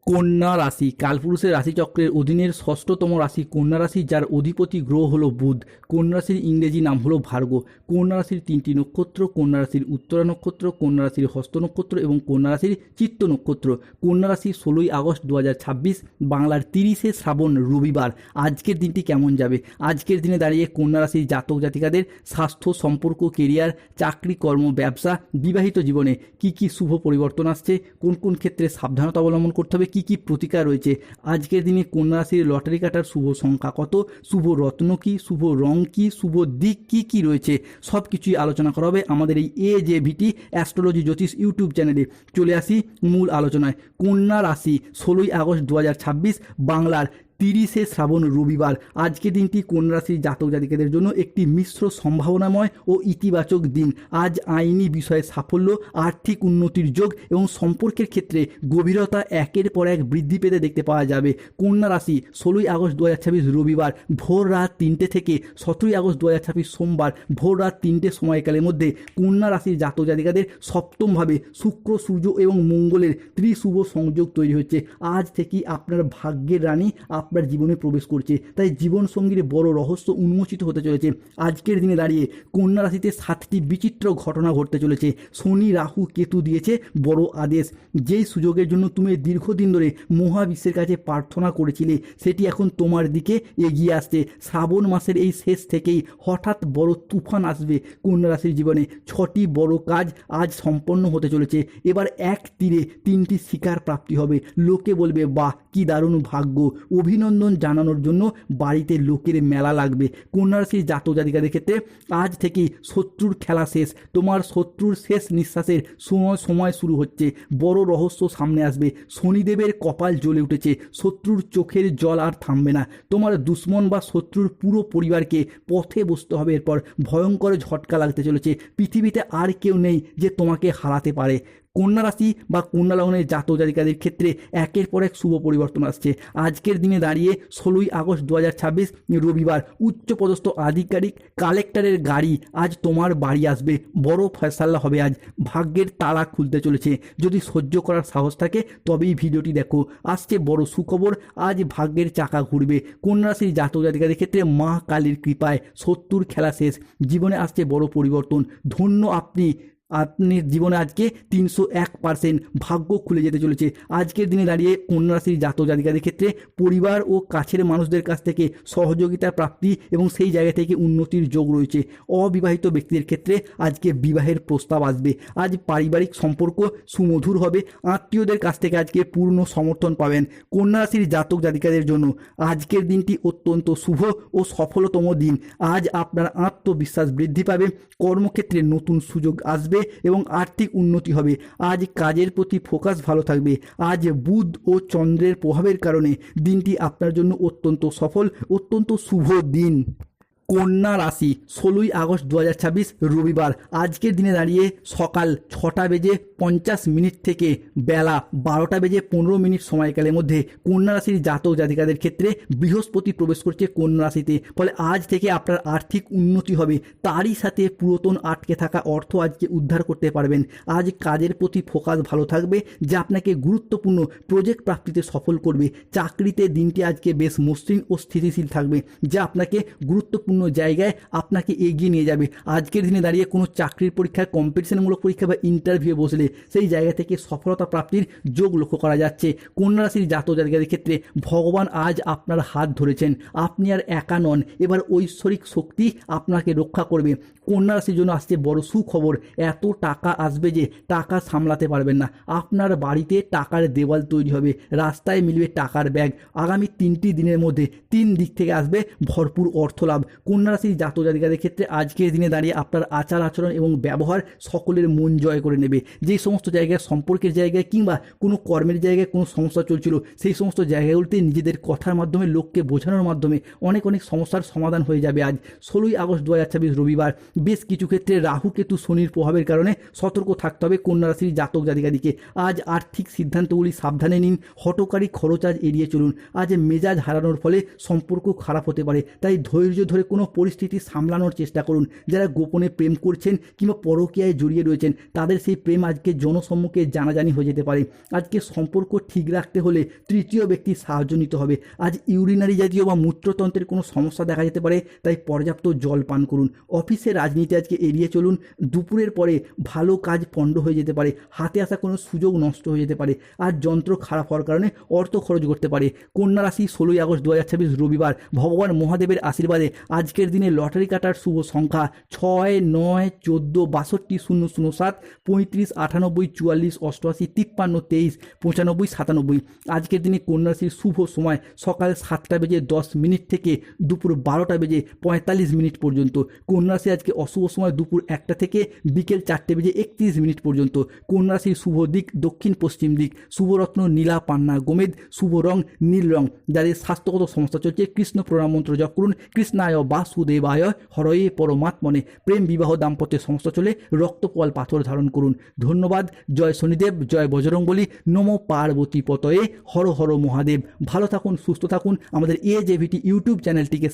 কন্যা রাশি কালপুরুষের রাশিচক্রের অধীনের ষষ্ঠতম রাশি কন্যা রাশি, যার অধিপতি গ্রহ হলো বুধ। কন্যা রাশির ইংরেজি নাম হলো ভার্গ। কন্যা রাশির তিনটি নক্ষত্র: কন্যা রাশির উত্তরা নক্ষত্র, কন্যা রাশির হস্ত নক্ষত্র এবং কন্যা রাশির চিত্ত নক্ষত্র। কন্যা রাশি 16ই আগস্ট 2026, বাংলার 30শে শ্রাবণ, রবিবার। আজকের দিনটি কেমন যাবে? আজকের দিনে দাঁড়িয়ে কন্যা রাশির জাতক জাতিকাদের স্বাস্থ্য, সম্পর্ক, কেরিয়ার, চাকরি, কর্ম, ব্যবসা, বিবাহিত জীবনে কি কি শুভ পরিবর্তন আসছে, কোন কোন ক্ষেত্রে সাবধানতা অবলম্বন করতে হবে, কি কি প্রতিকার রয়েছে। আজকের দিনে কন্যা রাশির লটারি কাটার শুভ সংখ্যা কত, শুভ রত্ন কি, শুভ রং কি, শুভ দিক কি কি রয়েছে, সব কিছুই আলোচনা করা হবে আমাদের এই AJVT অ্যাস্ট্রোলজি জ্যোতিষ ইউটিউব চ্যানেলে। চলে আসি মূল আলোচনায়। কন্যা রাশি 16ই আগস্ট 2026, বাংলার 30শে শ্রাবণ, রবিবার। আজকের দিনটি কন্যা রাশির জাতক জাতিকাদের জন্য একটি মিশ্র সম্ভাবনাময় ও ইতিবাচক দিন। আজ আইনি বিষয়ে সাফল্য, আর্থিক উন্নতির যোগ এবং সম্পর্কের ক্ষেত্রে গভীরতা একের পর এক বৃদ্ধি পেতে দেখতে পাওয়া যাবে। কন্যা রাশি 16ই আগস্ট 2026, রবিবার ভোর রাত 3টে থেকে 17ই আগস্ট 2026, সোমবার ভোর রাত 3টে সময়কালের মধ্যে কন্যা রাশির জাতক জাতিকাদের সপ্তমভাবে শুক্র, সূর্য এবং মঙ্গলের ত্রিশুভ সংযোগ তৈরি হচ্ছে। আজ থেকেই আপনার ভাগ্যের রানী আপনার জীবনে প্রবেশ করছে, তাই জীবনসঙ্গীর বড় রহস্য উন্মোচিত হতে চলেছে। আজকের দিনে দাঁড়িয়ে কন্যা রাশিতে 7টি বিচিত্র ঘটনা ঘটতে চলেছে। শনি, রাহু, কেতু দিয়েছে বড় আদেশ। যেই সুযোগের জন্য তুমি দীর্ঘদিন ধরে মহাবিশ্বের কাছে প্রার্থনা করেছিলে, সেটি এখন তোমার দিকে এগিয়ে আসছে। শ্রাবণ মাসের এই শেষ থেকেই হঠাৎ বড় তুফান আসবে কন্যা রাশির জীবনে। 6টি বড় কাজ আজ সম্পন্ন হতে চলেছে। এবার এক তীরে 3টি শিকার প্রাপ্তি হবে। লোকে বলবে, বাহ কি দারুণ ভাগ্য। অভিনন্দন জানানোর জন্য বাড়িতে লোকের মেলা লাগবে। কন্যা রাশির জাতক জাতিকাদের ক্ষেত্রে আজ থেকেই শত্রুর খেলা শেষ। তোমার শত্রুর শেষ নিঃশ্বাসের সময় শুরু হচ্ছে। বড় রহস্য সামনে আসবে। শনিদেবের কপাল জ্বলে উঠেছে। শত্রুর চোখের জল আর থামবে না। তোমার দুশ্মন বা শত্রুর পুরো পরিবারকে পথে বসতে হবে। এরপর ভয়ঙ্কর ঝটকা লাগতে চলেছে। পৃথিবীতে আর কেউ নেই যে তোমাকে হারাতে পারে। কন্যা রাশি বা কন্যা লগ্নের জাতক জাতিকাদের ক্ষেত্রে একের পর এক শুভ পরিবর্তন আসছে। আজকের দিনে দাঁড়িয়ে 16ই আগস্ট 2026, রবিবার উচ্চপদস্থ আধিকারিক কালেক্টরের গাড়ি আজ তোমার বাড়ি আসবে। বড় ফয়সালা হবে আজ। ভাগ্যের তালা খুলতে চলেছে। যদি সহ্য করার সাহস থাকে তবেই ভিডিওটি দেখো। আসছে বড় সুখবর, আজ ভাগ্যের চাকা ঘুরবে। কন্যা রাশির জাতক জাতিকাদের ক্ষেত্রে মা কালীর কৃপায় শত্রুর খেলা শেষ। জীবনে আসছে বড় পরিবর্তন। ধন্য আপনি জীবনে আজকে 301% ভাগ্য খুলে যেতে চলেছে। আজকের দিনে দাঁড়িয়ে কন্যা রাশির জাতক জাতিকাদের ক্ষেত্রে পরিবার ও কাছের মানুষদের কাছ থেকে সহযোগিতা প্রাপ্তি এবং সেই জায়গা থেকে উন্নতির যোগ রয়েছে। অবিবাহিত ব্যক্তিদের ক্ষেত্রে আজকে বিবাহের প্রস্তাব আসবে। আজ পারিবারিক সম্পর্ক সুমধুর হবে। আত্মীয়দের কাছ থেকে আজকে পূর্ণ সমর্থন পাবেন। কন্যা রাশির জাতক জাতিকাদের জন্য আজকের দিনটি অত্যন্ত শুভ ও সফলতম দিন। আজ আপনার আত্মবিশ্বাস বৃদ্ধি পাবে। কর্মক্ষেত্রে নতুন সুযোগ আসবে এবং আর্থিক উন্নতি হবে। আজ কাজের প্রতি ফোকাস ভালো থাকবে। আজ বুধ ও চন্দ্রের প্রভাবের কারণে দিনটি আপনার জন্য অত্যন্ত সফল, অত্যন্ত শুভ দিন। কন্যা রাশি 16ই আগস্ট 2026, রবিবার আজকের দিনে দাঁড়িয়ে সকাল 6:50 থেকে বেলা 12:15 সময়কালের মধ্যে কন্যা রাশির জাতক জাতিকাদের ক্ষেত্রে বৃহস্পতি প্রবেশ করছে কন্যা রাশিতে। ফলে আজ থেকে আপনার আর্থিক উন্নতি হবে। তারই সাথে পুরাতন আটকে থাকা অর্থ আজকে উদ্ধার করতে পারবেন। আজ কাজের প্রতি ফোকাস ভালো থাকবে, যা আপনাকে গুরুত্বপূর্ণ প্রজেক্ট প্রাপ্তিতে সফল করবে। চাকরিতে দিনটি আজকে বেশ মসৃণ ও স্থিতিশীল থাকবে, যা আপনাকে গুরুত্বপূর্ণ জায়গায় আপনাকে এগিয়ে নিয়ে যাবে। আজকের দিনে দাঁড়িয়ে কোনো চাকরির পরীক্ষায়, কম্পিটিশনমূলক পরীক্ষা বা ইন্টারভিউ বসলে সেই জায়গা থেকে সফলতা প্রাপ্তির যোগ লক্ষ্য করা যাচ্ছে। কন্যা রাশির জাতক জাতিকাদের ক্ষেত্রে ভগবান আজ আপনার হাত ধরেছেন। আপনি আর একা নন। এবার ঐশ্বরিক শক্তি আপনাকে রক্ষা করবে। কন্যা রাশির জন্য আসছে বড় সুখবর। এত টাকা আসবে যে টাকা সামলাতে পারবেন না। আপনার বাড়িতে টাকার দেওয়াল তৈরি হবে। রাস্তায় মিলবে টাকার ব্যাগ। আগামী 3টি দিনের মধ্যে 3 দিক থেকে আসবে ভরপুর অর্থ লাভ। কন্যা রাশির জাতক জাতিকাদের ক্ষেত্রে আজকের দিনে দাঁড়িয়ে আপনার আচার আচরণ এবং ব্যবহার সকলের মন জয় করে নেবে। যেই সমস্ত জায়গায়, সম্পর্কের জায়গায় কিংবা কোনো কর্মের জায়গায় কোনো সমস্যা চলছিল, সেই সমস্ত জায়গাগুলোতে নিজেদের কথার মাধ্যমে, লোককে বোঝানোর মাধ্যমে অনেক সমস্যার সমাধান হয়ে যাবে। আজ 16ই আগস্ট 2026, রবিবার বেশ কিছু ক্ষেত্রে রাহু কেতু শনির প্রভাবের কারণে সতর্ক থাকতে হবে কন্যা রাশির জাতক জাতিকাদিকে। আজ আর্থিক সিদ্ধান্তগুলি সাবধানে নিন। হঠকারী খরচ আজ এড়িয়ে চলুন। আজ মেজাজ হারানোর ফলে সম্পর্ক খারাপ হতে পারে, তাই ধৈর্য ধরে কোনো পরিস্থিতি সামলানোর চেষ্টা করুন। যারা গোপনে প্রেম করছেন কিংবা পরকীয়ায় জড়িয়ে রয়েছেন তাদের সেই প্রেম আজকে জনসম্মুখে জানাজানি হয়ে যেতে পারে। আজকে সম্পর্ক ঠিক রাখতে হলে তৃতীয় ব্যক্তির সাহায্য নিতে হবে। আজ ইউরিনারি জাতীয় বা মূত্রতন্ত্রের কোনো সমস্যা দেখা যেতে পারে, তাই পর্যাপ্ত জল পান করুন। অফিসে রাজনীতি আজকে এড়িয়ে চলুন। দুপুরের পরে ভালো কাজ পণ্ড হয়ে যেতে পারে, হাতে আসা কোনো সুযোগ নষ্ট হয়ে যেতে পারে। আর যন্ত্র খারাপ হওয়ার কারণে অর্থ খরচ করতে পারে। কন্যা রাশি 16ই আগস্ট 2026 রবিবার ভগবান মহাদেবের আশীর্বাদে আজকের দিনে লটারি কাটার শুভ সংখ্যা 6, 9, 14, 62, 007, 35, 98, 44, 88, 53, 23, 95, 97। আজকের দিনে কন্যা রাশির শুভ সময় সকাল 7:10 থেকে দুপুর 12:45 পর্যন্ত। কন্যা রাশি আজকে অশুভ সময় দুপুর 1টা থেকে বিকেল 4:31 পর্যন্ত। কন্যা রাশির শুভ দিক দক্ষিণ পশ্চিম দিক। শুভরত্ন নীলা পান্না গোমেদ। শুভ রং নীল রং। যাদের স্বাস্থ্যগত সমস্যা চলছে কৃষ্ণ প্রণাম মন্ত্র জপ করুন। কৃষ্ণায় বাসুদেবায় হরয়ে পরমাত্মনে। প্রেম বিবাহ দাম্পত্যের সমস্যা চলে রক্তপল পাথর ধারণ করুন। ধন্যবাদ। জয় শনিদেব, জয় বজরংবলী, নমো পার্বতী পতয়ে, হর হর মহাদেব। ভালো থাকুন, সুস্থ থাকুন। আমাদের AJVT ইউটিউব চ্যানেলটিকে